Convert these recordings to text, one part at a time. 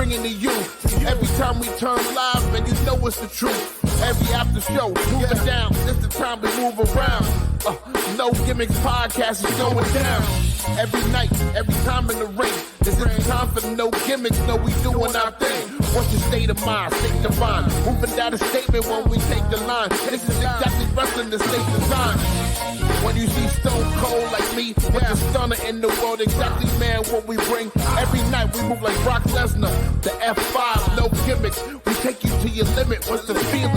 bringing to you. Every time we turn live, man, you know it's the truth. Every after show, moving down. This the time we move around. No gimmicks podcast is going down. Every night, every time in the ring. This is the time for no gimmicks. No, we doing our thing. What's your state of mind? State divine. Moving down a statement when we take the line. This is exactly wrestling the state design. When you see Stone Cold like me, with the stunner in the world, exactly, man, what we bring. Every night we move like Brock Lesnar. The F5, no gimmicks. We take you to your limit. What's the feeling?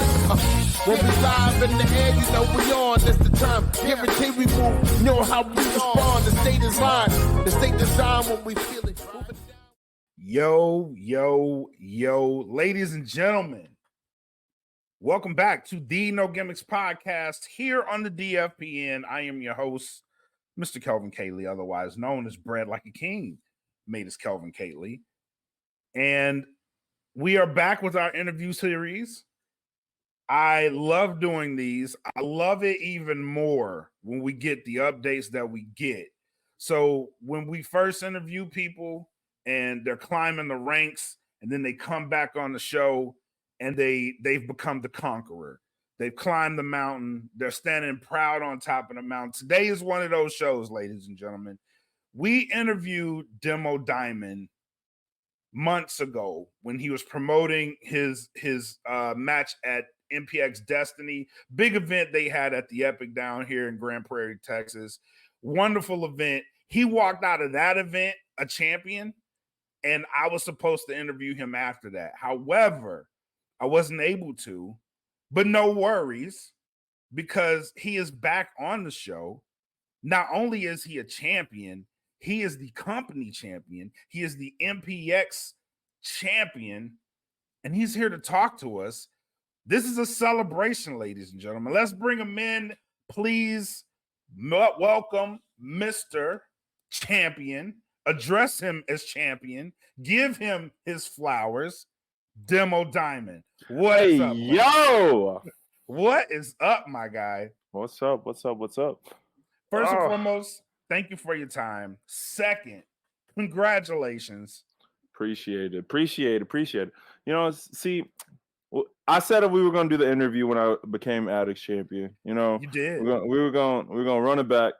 When we live in the air, you know we on. That's the time. Guarantee we move. You know how we respond. The state design. The state design when we feel it. Yo, ladies and gentlemen. Welcome back to the No Gimmicks podcast here on the DFPN. I am your host, Mr. Kelvin Cayley, otherwise known as Bread Like a King, made as Kelvin Cayley. And we are back with our interview series. I love doing these. I love it even more when we get the updates that we get. So when we first interview people and they're climbing the ranks and then they come back on the show, and they've become the conqueror. They've climbed the mountain. They're standing proud on top of the mountain. Today is one of those shows, ladies and gentlemen. We interviewed Demo Diamond months ago when he was promoting his match at MPX Destiny. Big event they had at the Epic down here in Grand Prairie, Texas. Wonderful event. He walked out of that event a champion, and I was supposed to interview him after that. However, I wasn't able to, but no worries, because he is back on the show. Not only is he a champion, he is the company champion. He is the MPX champion, and he's here to talk to us. This is a celebration, ladies and gentlemen. Let's bring him in, please. Welcome, Mr. Champion. Address him as champion. Give him his flowers. Demo Diamond. What is up? Yo! What is up, my guy? What's up? What's up? First and foremost, thank you for your time. Second, congratulations. Appreciate it. You know, see, I said that we were going to do the interview when I became Addicts champion. You know, you did. We were going to run it back,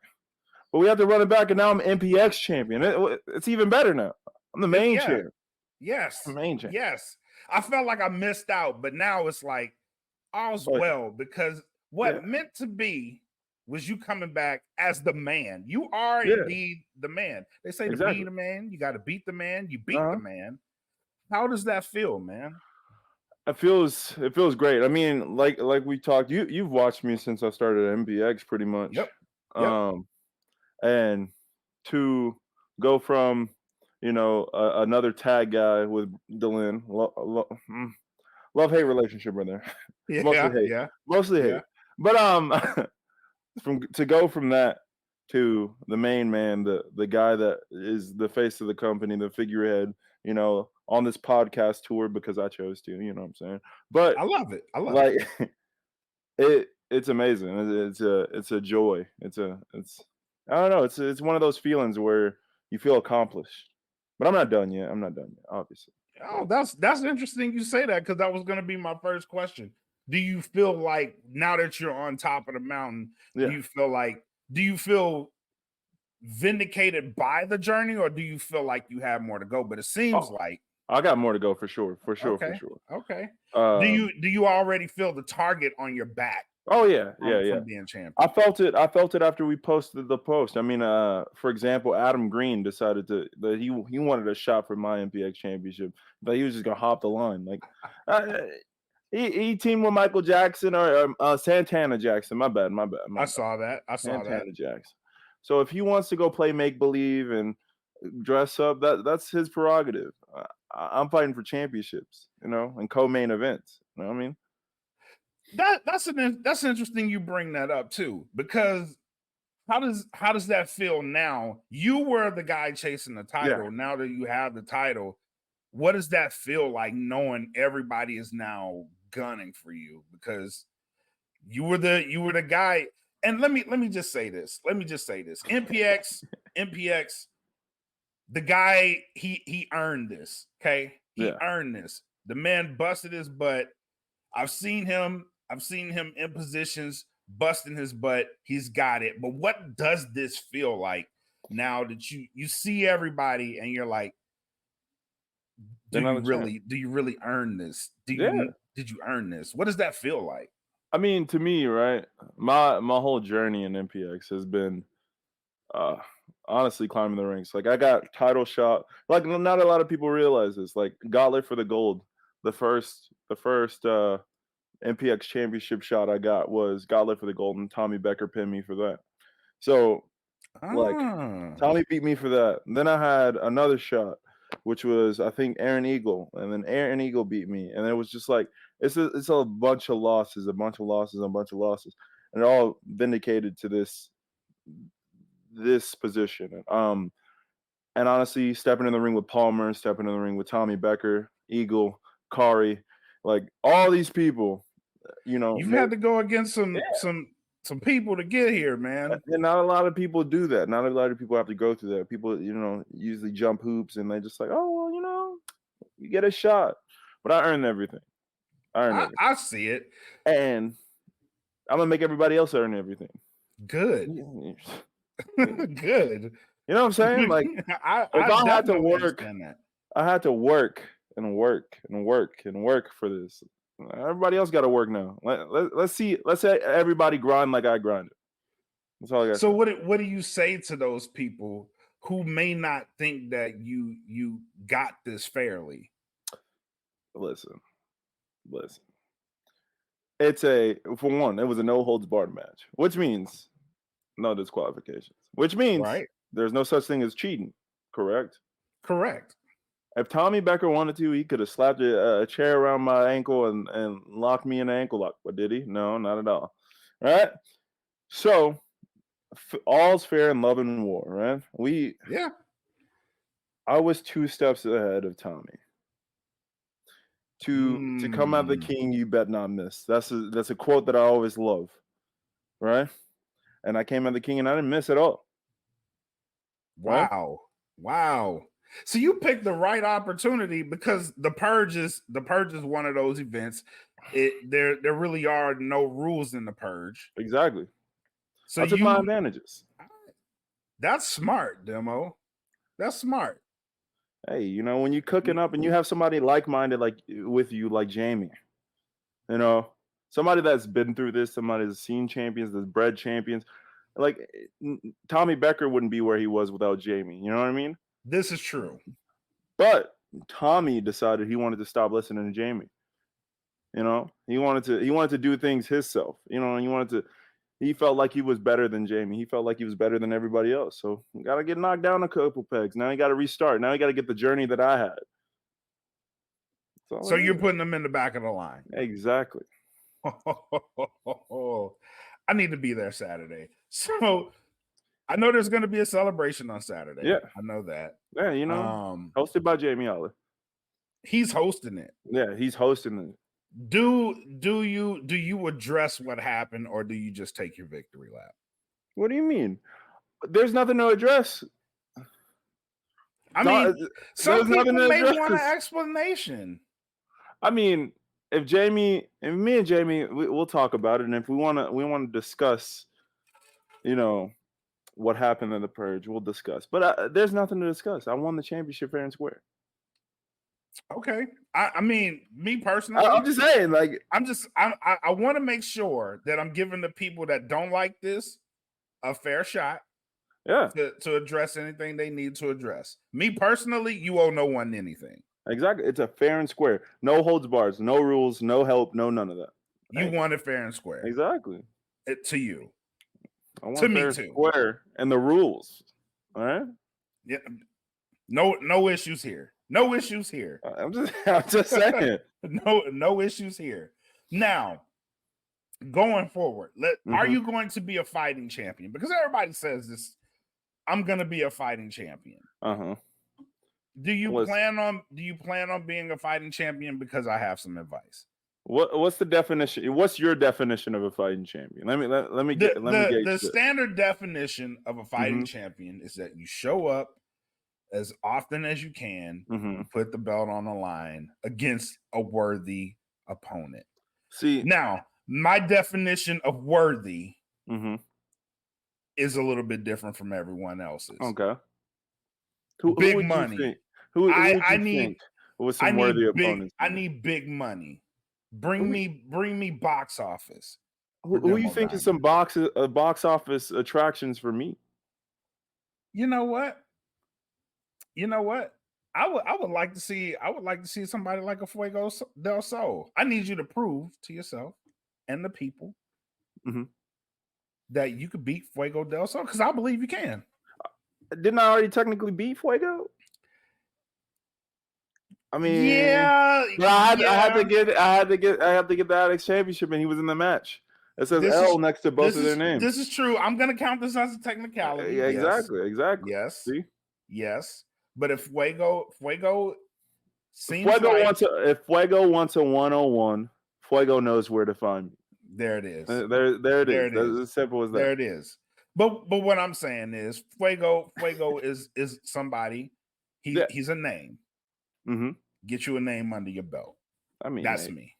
but we have to run it back, and now I'm MPX champion. It's even better now. I'm the main champion. Yes. I'm the main champion. Yes. I felt like I missed out, but now it's like all's well, because what meant to be was you coming back as the man. You are indeed the man. They say to be the man, you got to beat the man. You beat the man. How does that feel, man? It feels great. I mean, like we talked, you've watched me since I started at MPX pretty much. Yep. And to go from, you know, another tag guy with Dylan, love-hate relationship right there. Mostly hate. But to go from that to the main man, the guy that is the face of the company, the figurehead, you know, on this podcast tour because I chose to, you know what I'm saying? But I love it. It's amazing. It's a joy. It's I don't know. It's one of those feelings where you feel accomplished. But I'm not done yet. Obviously. Oh, that's interesting you say that, because that was going to be my first question. Do you feel like now that you're on top of the mountain, do you feel vindicated by the journey, or do you feel like you have more to go? But it seems like I got more to go for sure. Okay. Do you already feel the target on your back? Oh yeah. From being champion. I felt it after we posted the post. I mean, for example, Adam Green decided that he wanted a shot for my MPX championship, but he was just gonna hop the line. Like he teamed with Michael Jackson or Santana Jackson. My bad. I saw that. Santana Jackson. So if he wants to go play make believe and dress up, that's his prerogative. I'm fighting for championships, you know, and co-main events. You know what I mean? That's interesting you bring that up too, because how does that feel now? You were the guy chasing the title. Now that you have the title, what does that feel like, knowing everybody is now gunning for you? Because you were the guy. And let me just say this. MPX, the guy, he earned this. Okay. He earned this. The man busted his butt. I've seen him in positions busting his butt. He's got it. But what does this feel like now that you see everybody and you're like, do you really earn this? Did you earn this? What does that feel like? I mean, to me, right, my whole journey in MPX has been honestly climbing the ranks. Like, I got title shot. Like, not a lot of people realize this. Like, Gauntlet for the Gold, the first MPX championship shot I got was Gauntlet for the Gold, and Tommy Becker pinned me for that. So, like, Tommy beat me for that. And then I had another shot, which was, I think, Aaron Eagle, and then Aaron Eagle beat me, and it was just like it's a bunch of losses, and it all vindicated to this position. And honestly, stepping in the ring with Palmer, stepping in the ring with Tommy Becker, Eagle, Kari, like all these people, you've had to go against some people to get here, man. And not a lot of people do that. Not a lot of people have to go through that. People, usually jump hoops and they just like, oh, well, you get a shot. But I earned everything. I see it. And I'm going to make everybody else earn everything. Good. Good. You know what I'm saying? Like, I had to work, I had to work and work and work and work for this. Everybody else got to work now. Let's say everybody grind like I grinded. That's all I got. So what do you say to those people who may not think that you got this fairly? Listen. For one, it was a no holds barred match, which means no disqualifications, which means there's no such thing as cheating. Correct. If Tommy Becker wanted to, he could have slapped a chair around my ankle and locked me in an ankle lock. But did he? No, not at all. Right? So, all's fair in love and war, right? I was 2 steps ahead of Tommy. To come out the king, you bet not miss. That's a quote that I always love, right? And I came out the king and I didn't miss at all. Wow. So you picked the right opportunity because the purge is one of those events. There really are no rules in the purge. Exactly. So I took my advantages. That's smart, Demo. That's smart. Hey, when you're cooking up and you have somebody like-minded with you, like Jamie, somebody that's been through this, somebody that's seen champions, that's bred champions. Like Tommy Becker wouldn't be where he was without Jamie. You know what I mean? This is true. But Tommy decided he wanted to stop listening to Jamie. He wanted to do things himself. He felt like he was better than Jamie. He felt like he was better than everybody else. So you got to get knocked down a couple pegs. Now you got to restart. Now you got to get the journey that I had. So you're putting them in the back of the line. Exactly. I need to be there Saturday. So I know there's going to be a celebration on Saturday. Yeah. I know that. Yeah, hosted by Jamie Aller. He's hosting it. Yeah, he's hosting it. Do you address what happened, or do you just take your victory lap? What do you mean? There's nothing to address. I mean, some people may want an explanation. I mean, if me and Jamie, we'll talk about it, and if we want to discuss, what happened in the purge, we'll discuss. But there's nothing to discuss. I won the championship fair and square. Okay. I mean, me personally, I'm just saying, like, I want to make sure that I'm giving the people that don't like this a fair shot. Yeah. To address anything they need to address. Me personally, you owe no one anything. Exactly. It's a fair and square. No holds bars, no rules, no help, no none of that. You want it fair and square. Exactly. To you. I want fair and square and the rules. All right? Yeah. No issues here. No issues here. I'm just saying. No issues here. Now, going forward, are you going to be a fighting champion? Because everybody says this. I'm going to be a fighting champion. Do you plan on being a fighting champion? Because I have some advice. What's the definition? What's your definition of a fighting champion? Let me get the standard definition of a fighting champion is that you show up as often as you can. Mm-hmm. Put the belt on the line against a worthy opponent. See, now my definition of worthy mm-hmm. is a little bit different from everyone else's. Okay. Who big would money. You think? Who would you think was some worthy opponents? I need big money. Bring me box office. Who you think is some box office attractions for me? You know what? I would like to see somebody like a Fuego del Sol. I need you to prove to yourself and the people that you could beat Fuego del Sol, because I believe you can. Didn't I already technically beat Fuego? I mean, but I had to get the MPX Championship, and he was in the match. It says L next to both of their names. This is true. I'm gonna count this as a technicality. Yeah, exactly. Yes. See? Yes. But if Fuego seems if Fuego wants a 101, Fuego knows where to find me. There it is. There it is. That's as simple as that. There it is. But what I'm saying is Fuego is somebody. He's a name. Mm-hmm. Get you a name under your belt. I mean, that's me.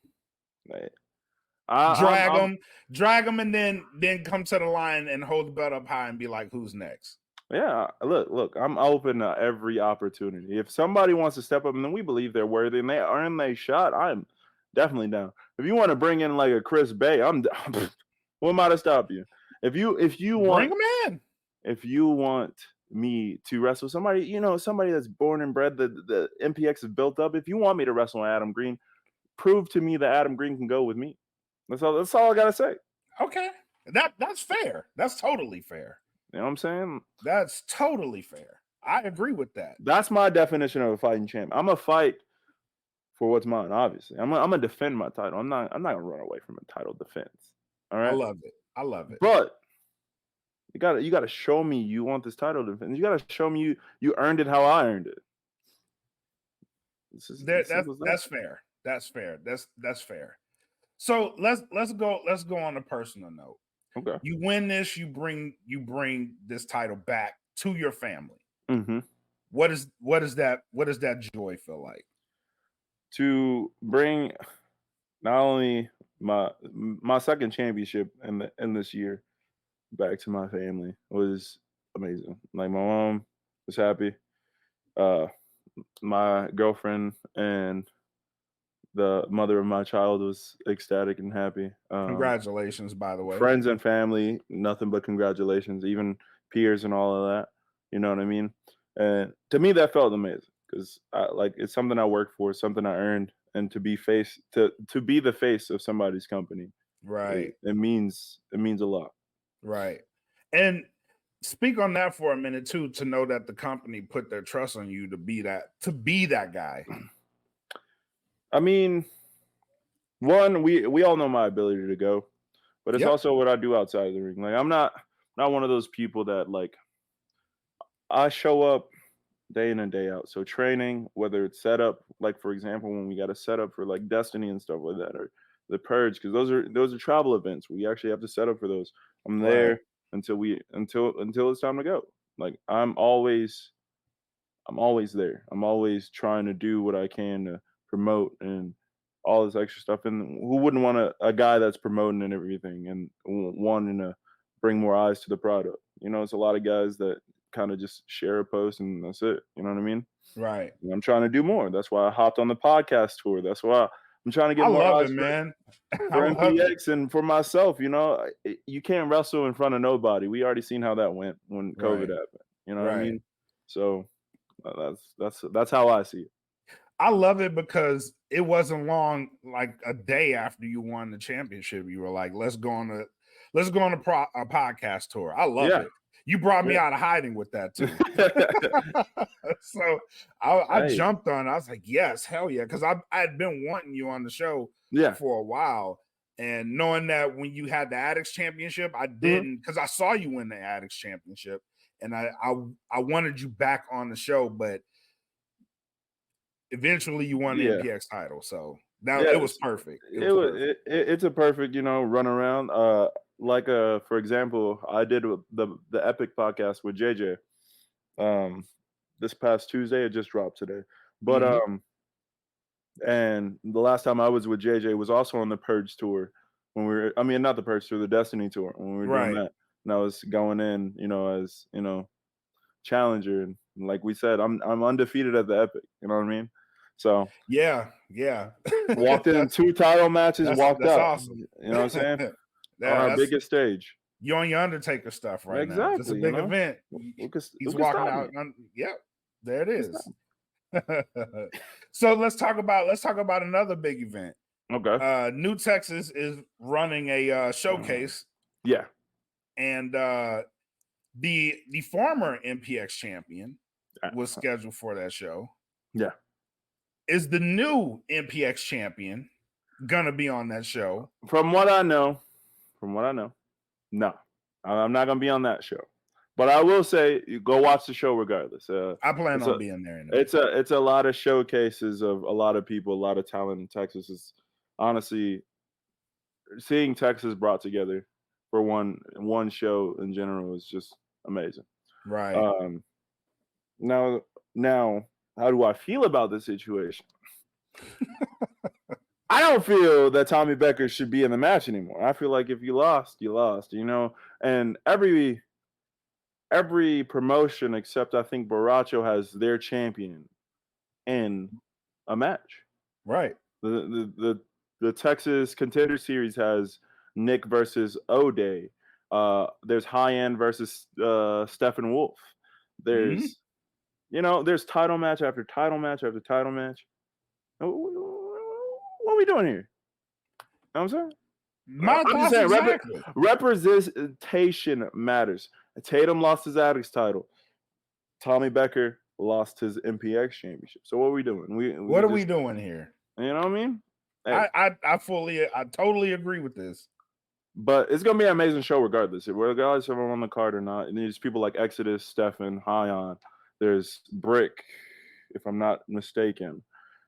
Drag him, and then come to the line and hold the belt up high and be like, who's next? Yeah, look, I'm open to every opportunity. If somebody wants to step up and then we believe they're worthy and they earn their shot, I'm definitely down. If you want to bring in like a Chris Bay, what am I to stop you? If you want, bring him in. If you want me to wrestle somebody, somebody that's born and bred, the MPX is built up. If you want me to wrestle Adam Green, prove to me that Adam Green can go with me. That's all I gotta say. Okay, that's fair. That's totally fair. You know what I'm saying? That's totally fair. I agree with that. That's my definition of a fighting champ. I'm a fight for what's mine. Obviously, I'm gonna defend my title. I'm not gonna run away from a title defense. All right. I love it. But you gotta show me you want this title defense. You gotta show me you earned it how I earned it. That's fair. That's fair. That's fair. So let's go on a personal note. Okay. You win this, you bring this title back to your family. Mm-hmm. What does that joy feel like? To bring not only my second championship in this year back to my family was amazing. Like, my mom was happy. My girlfriend and the mother of my child was ecstatic and happy. Congratulations, by the way. Friends and family, nothing but congratulations. Even peers and all of that. You know what I mean? And to me, that felt amazing because it's something I worked for, something I earned, and to be the face of somebody's company, right? It means a lot, right? And speak on that for a minute too. To know that the company put their trust on you to be that guy. I mean, one, we all know my ability to go, but it's also what I do outside of the ring. Like, I'm not one of those people that, like, I show up day in and day out. So training, whether it's set up, like, for example, when we got to set up for like Destiny and stuff like that, or the Purge, because those are travel events. We actually have to set up for those. I'm there until it's time to go. Like, I'm always there. I'm always trying to do what I can to promote and all this extra stuff. And who wouldn't want a guy that's promoting and everything and wanting to bring more eyes to the product? It's a lot of guys that kind of just share a post and that's it. You know what I mean? Right. And I'm trying to do more. That's why I hopped on the podcast tour. That's why I'm trying to get more eyes man. For MPX and for myself. You can't wrestle in front of nobody. We already seen how that went when COVID happened. You know what I mean? So that's how I see it. I love it because it wasn't long, like a day after you won the championship, you were like, let's go on a podcast tour. I love it. You brought me out of hiding with that too. So I jumped on it. I was like, yes, hell yeah. Because I had been wanting you on the show for a while. And knowing that when you had the Addicts Championship, I didn't, because I saw you win the Addicts Championship. And I wanted you back on the show, but eventually you won the MPX title. So it was perfect. It's a perfect, run around. For example, I did the Epic podcast with JJ. this past Tuesday. It just dropped today. But and the last time I was with JJ was also on the Purge tour when we were. I mean, not the Purge tour, the Destiny tour when we were doing that. And I was going in, as challenger, and like we said, I'm undefeated at the Epic. You know what I mean? So yeah. Walked in 2 title matches, walked out. Awesome. You know what I'm saying? On our biggest stage. You're on your Undertaker stuff right exactly, now. It's a big event. He's walking out. Yep, there it is. So let's talk about another big event. Okay. New Texas is running a showcase. Yeah. And the former MPX champion was scheduled for that show. Yeah. Is the new MPX champion gonna be on that show? From what I know, no. I'm not gonna be on that show. But I will say, you go watch the show regardless. I plan on being there. Anyway. It's a lot of showcases of a lot of people, a lot of talent in Texas. Is honestly seeing Texas brought together for one show in general is just amazing. Right. Now, how do I feel about this situation? I don't feel that Tommy Becker should be in the match anymore. I feel like if you lost, you lost. And every promotion except I think Baracho has their champion in a match. Right. The Texas Contender Series has Nick versus O'Day. There's High End versus Stephen Wolf. There's there's title match after title match after title match. What are we doing here? You know what I'm saying? I'm just saying, exactly. Representation matters. Tatum lost his Addicts title. Tommy Becker lost his MPX championship. So what are we doing? What are we doing here? You know what I mean? Hey. I totally agree with this. But it's gonna be an amazing show regardless. Regardless if I'm on the card or not. And there's people like Exodus, Stefan, Hyon. There's Brick, if I'm not mistaken.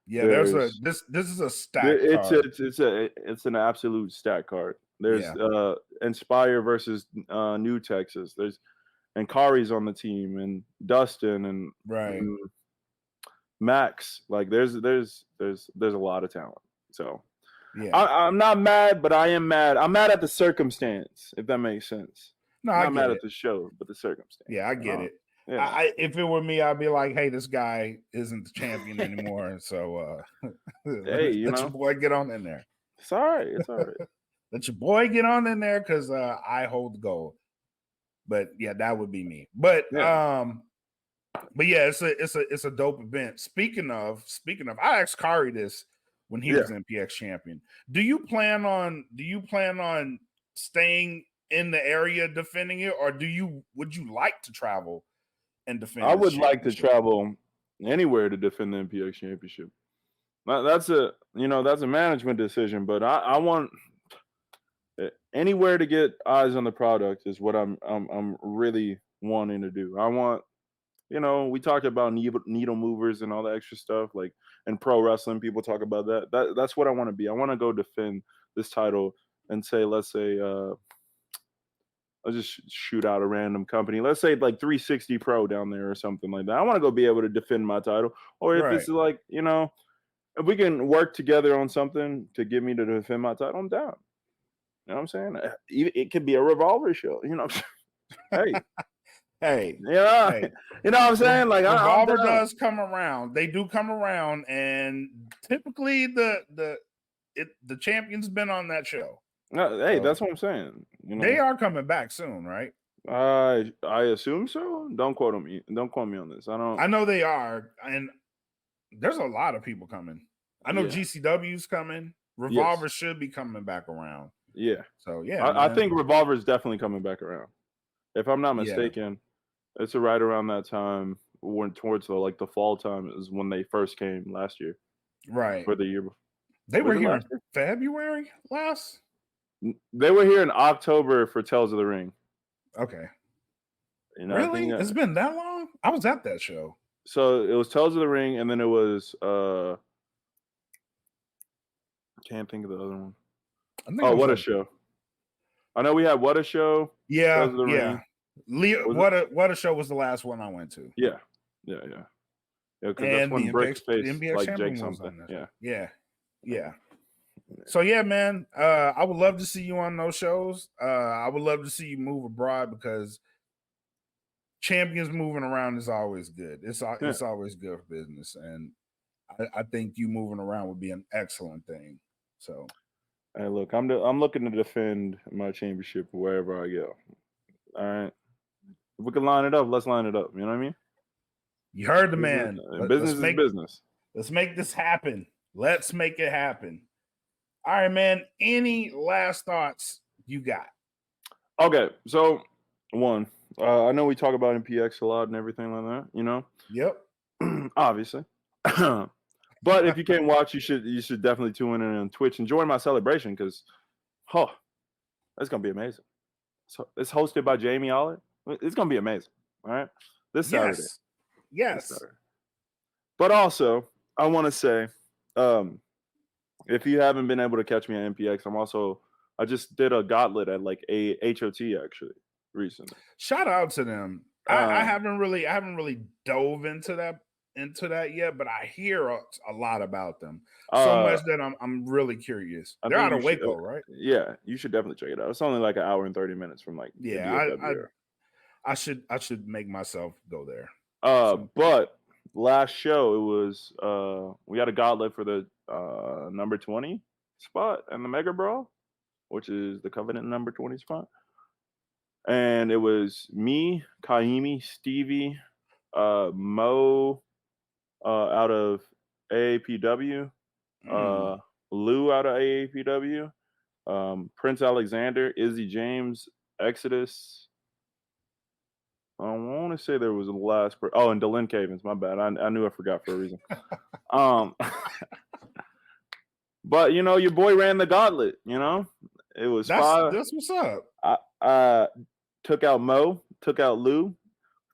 Yeah, this is a stack card. It's an absolute stack card. There's Inspire versus New Texas. And Kari's on the team, and Dustin and Max. Like there's a lot of talent. So I'm not mad, but I am mad. I'm mad at the circumstance, if that makes sense. No, I'm not mad at the show, but the circumstance. Yeah, I get it. Yeah. If it were me, I'd be like, "Hey, this guy isn't the champion anymore." So, hey, let your boy get on in there. It's all right. Let your boy get on in there because I hold the gold. But yeah, that would be me. But yeah, it's a dope event. Speaking of, I asked Kari this when he was MPX champion. Do you plan on staying in the area defending it, or would you like to travel and defend? I would like to travel anywhere to defend the MPX championship. That's a management decision, but I want anywhere to get eyes on the product is what I'm really wanting to do. I want, we talked about needle movers and all the extra stuff, like in pro wrestling, people talk about that. That's what I want to be. I want to go defend this title and say, let's say, I'll just shoot out a random company. Let's say like 360 Pro down there or something like that. I want to go be able to defend my title. Or if it's like, if we can work together on something to get me to defend my title, I'm down. You know what I'm saying? It could be a Revolver show. Hey. Hey. Hey. You know what I'm saying? Like Revolver does come around. They do come around, and typically the champion's been on that show. Hey, that's what I'm saying. They are coming back soon, right? I assume so. Don't quote me. Don't quote me on this. I know they are, and there's a lot of people coming. I know GCW's coming. Revolver should be coming back around. Yeah. So yeah, I think Revolver is definitely coming back around. If I'm not mistaken, it's right around that time. Towards the fall time is when they first came last year. Right. For the year before. They were here in February last. They were here in October for Tales of the Ring. Okay. Really? It's been that long? I was at that show. So it was Tales of the Ring, and then it was I can't think of the other one. What a show. I know we had What a Show. Yeah. What a Show was the last one I went to. Yeah. Yeah. Because that's when Brick faced like Jake something. Yeah. So yeah, man. I would love to see you on those shows. I would love to see you move abroad because champions moving around is always good. It's always good for business, and I think you moving around would be an excellent thing. So, hey, look, I'm looking to defend my championship wherever I go. All right, if we can line it up, let's line it up. You know what I mean? You heard the man. Business is business. Let's make this happen. Let's make it happen. All right, man. Any last thoughts you got? Okay, so one, I know we talk about MPX a lot and everything like that. You know. Yep. Obviously. But if you can't watch, you should definitely tune in on Twitch and join my celebration because, that's gonna be amazing. So it's hosted by Jamie Ollett. It's gonna be amazing. All right, this Saturday. Yes. This Saturday. But also, I want to say, if you haven't been able to catch me at MPX, I just did a gauntlet at like a HOT actually recently. Shout out to them. I haven't really dove into that yet, but I hear a lot about them so much that I'm really curious. They're out of Waco, right? Yeah, you should definitely check it out. It's only like an hour and 30 minutes from like I should make myself go there. But last show it was we had a gauntlet for the number 20 spot and the Mega Brawl, which is the Covenant number 20 spot. And it was me, Kaimi, Stevie, Mo out of AAPW, Lou out of AAPW, Prince Alexander, Izzy James, Exodus. I want to say there was a last and Delin Cavens. My bad. I knew I forgot for a reason. But you know, your boy ran the gauntlet. You know, it was that's what's up. I took out Mo, took out Lou,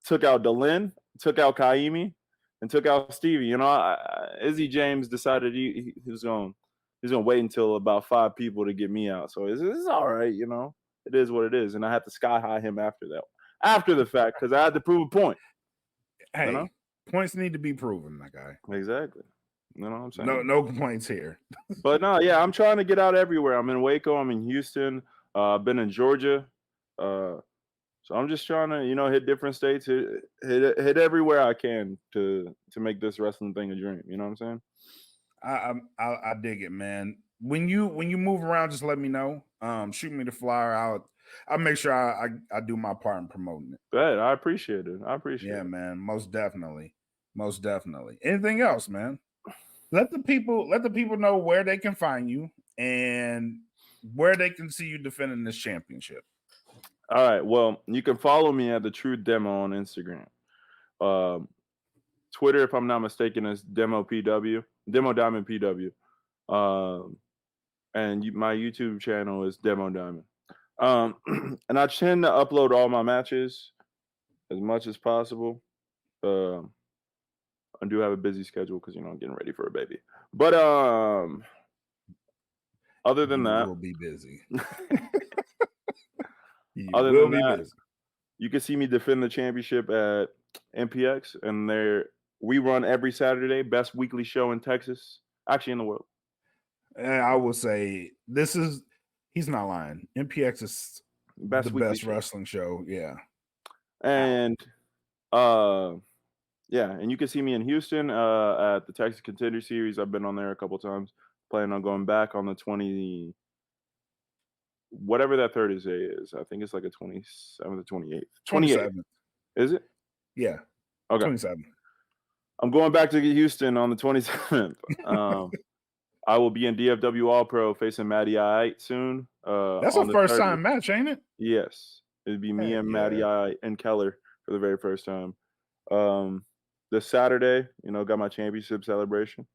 took out Delin, took out Kaimi, and took out Stevie. You know, Izzy James decided he was going to wait until about 5 people to get me out. So it's all right. You know, it is what it is. And I had to sky high him after the fact, because I had to prove a point. Hey, you know? Points need to be proven, my guy. Exactly. You know what I'm saying? No complaints here. But no, yeah, I'm trying to get out everywhere. I'm in Waco. I'm in Houston. I've been in Georgia. So I'm just trying to, you know, hit different states, hit everywhere I can to make this wrestling thing a dream. You know what I'm saying? I dig it, man. When you move around, just let me know. Shoot me the flyer out. I'll make sure I do my part in promoting it. Good. I appreciate it. Yeah, man. Most definitely. Anything else, man? Let the people know where they can find you and where they can see you defending this championship. All right. Well, you can follow me at the True Demo on Instagram. Twitter, if I'm not mistaken, is Demo Diamond PW. And my YouTube channel is Demo Diamond. And I tend to upload all my matches as much as possible. I do have a busy schedule because, you know, I'm getting ready for a baby. But other than that, will be busy. Other than that, you can see me defend the championship at MPX, and we run every Saturday, best weekly show in Texas, actually in the world. And I will say he's not lying. MPX is the best wrestling show. Yeah. And and you can see me in Houston at the Texas Contender Series. I've been on there a couple times. Planning on going back on the 20, whatever that Thursday is. I think it's like a 27th or 28th. 27th. Is it? Yeah. Okay. 27th. I'm going back to Houston on the 27th. I will be in DFW All Pro facing Matty I soon. That's a first time match, ain't it? Yes. It'd be me and Matty I and Keller for the very first time. This Saturday, you know, got my championship celebration.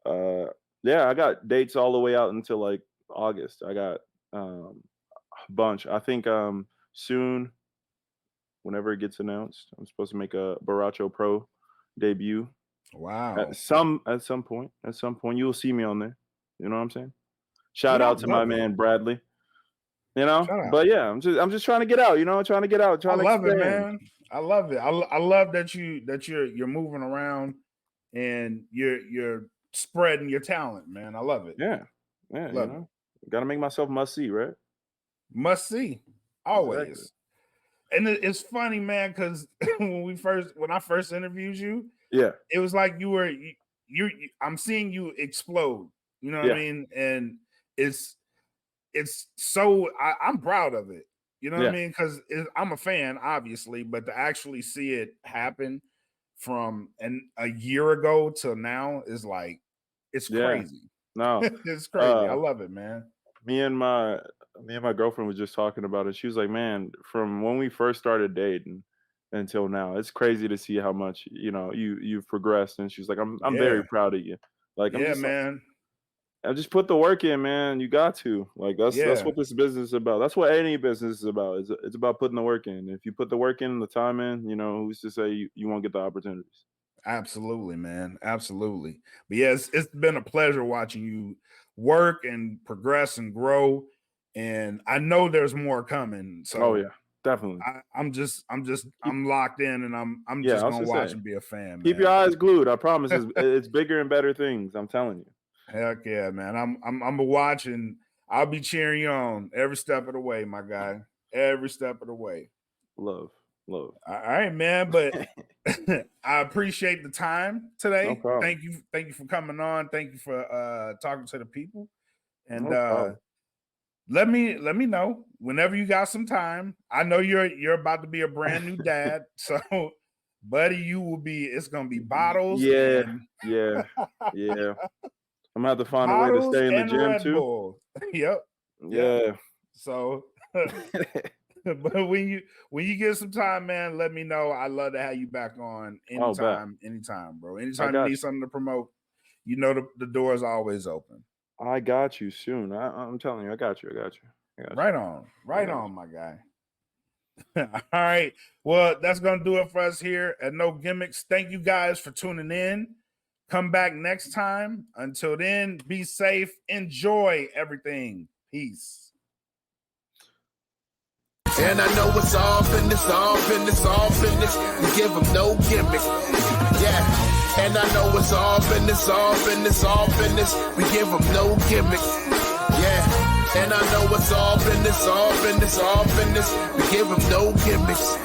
I got dates all the way out until like August. I got a bunch. I think soon, whenever it gets announced, I'm supposed to make a Baracho Pro debut. Wow. At some point, you will see me on there. You know what I'm saying? Shout out to my man Bradley. You know, but yeah, I'm just trying to get out. You know, trying to get out. I love it, man. I love it. I love that you're moving around and you're spreading your talent, man. I love it. Yeah. Gotta make myself must see, right? Must see. Always. Exactly. And it's funny, man, because when I first interviewed you, yeah, it was like I'm seeing you explode. You know what I mean? And it's so I'm proud of it. You know what I mean? Because I'm a fan, obviously, but to actually see it happen from a year ago till now is like, it's crazy. No, it's crazy. I love it, man. Me and my girlfriend was just talking about it. She was like, "Man, from when we first started dating until now, it's crazy to see how much you've progressed." And she's like, "I'm very proud of you." Like, man. I just put the work in, man. You got to. Like, that's what this business is about. That's what any business is about. It's about putting the work in. If you put the work in, the time in, who's to say you won't get the opportunities? Absolutely, man. Absolutely. But yeah, it's been a pleasure watching you work and progress and grow. And I know there's more coming. So oh yeah, definitely. I'm locked in, and I'm just gonna watch and be a fan. Keep your eyes glued. I promise. It's bigger and better things. I'm telling you. Heck yeah, man. I'm a watch, and I'll be cheering you on every step of the way, my guy. Every step of the way. Love. All right, man. But I appreciate the time today. No problem. Thank you for coming on. Thank you for talking to the people. And let me know whenever you got some time. I know you're about to be a brand new dad, so buddy, it's gonna be bottles. Yeah. I'm gonna have to find a way to stay in the gym Red too. Bull. Yep. Yeah. So, but when you get some time, man, let me know. I'd love to have you back on anytime, bro. Anytime you need something to promote, the door is always open. I got you soon. I'm telling you, I got you. Right on, my guy. All right. Well, that's gonna do it for us here at No Gimmicks. Thank you guys for tuning in. Come back next time. Until then, be safe. Enjoy everything. Peace. And I know it's all business. We give them no gimmick. Yeah. And I know it's all business. We give them no gimmick. Yeah. And I know it's all business. We give them no gimmicks.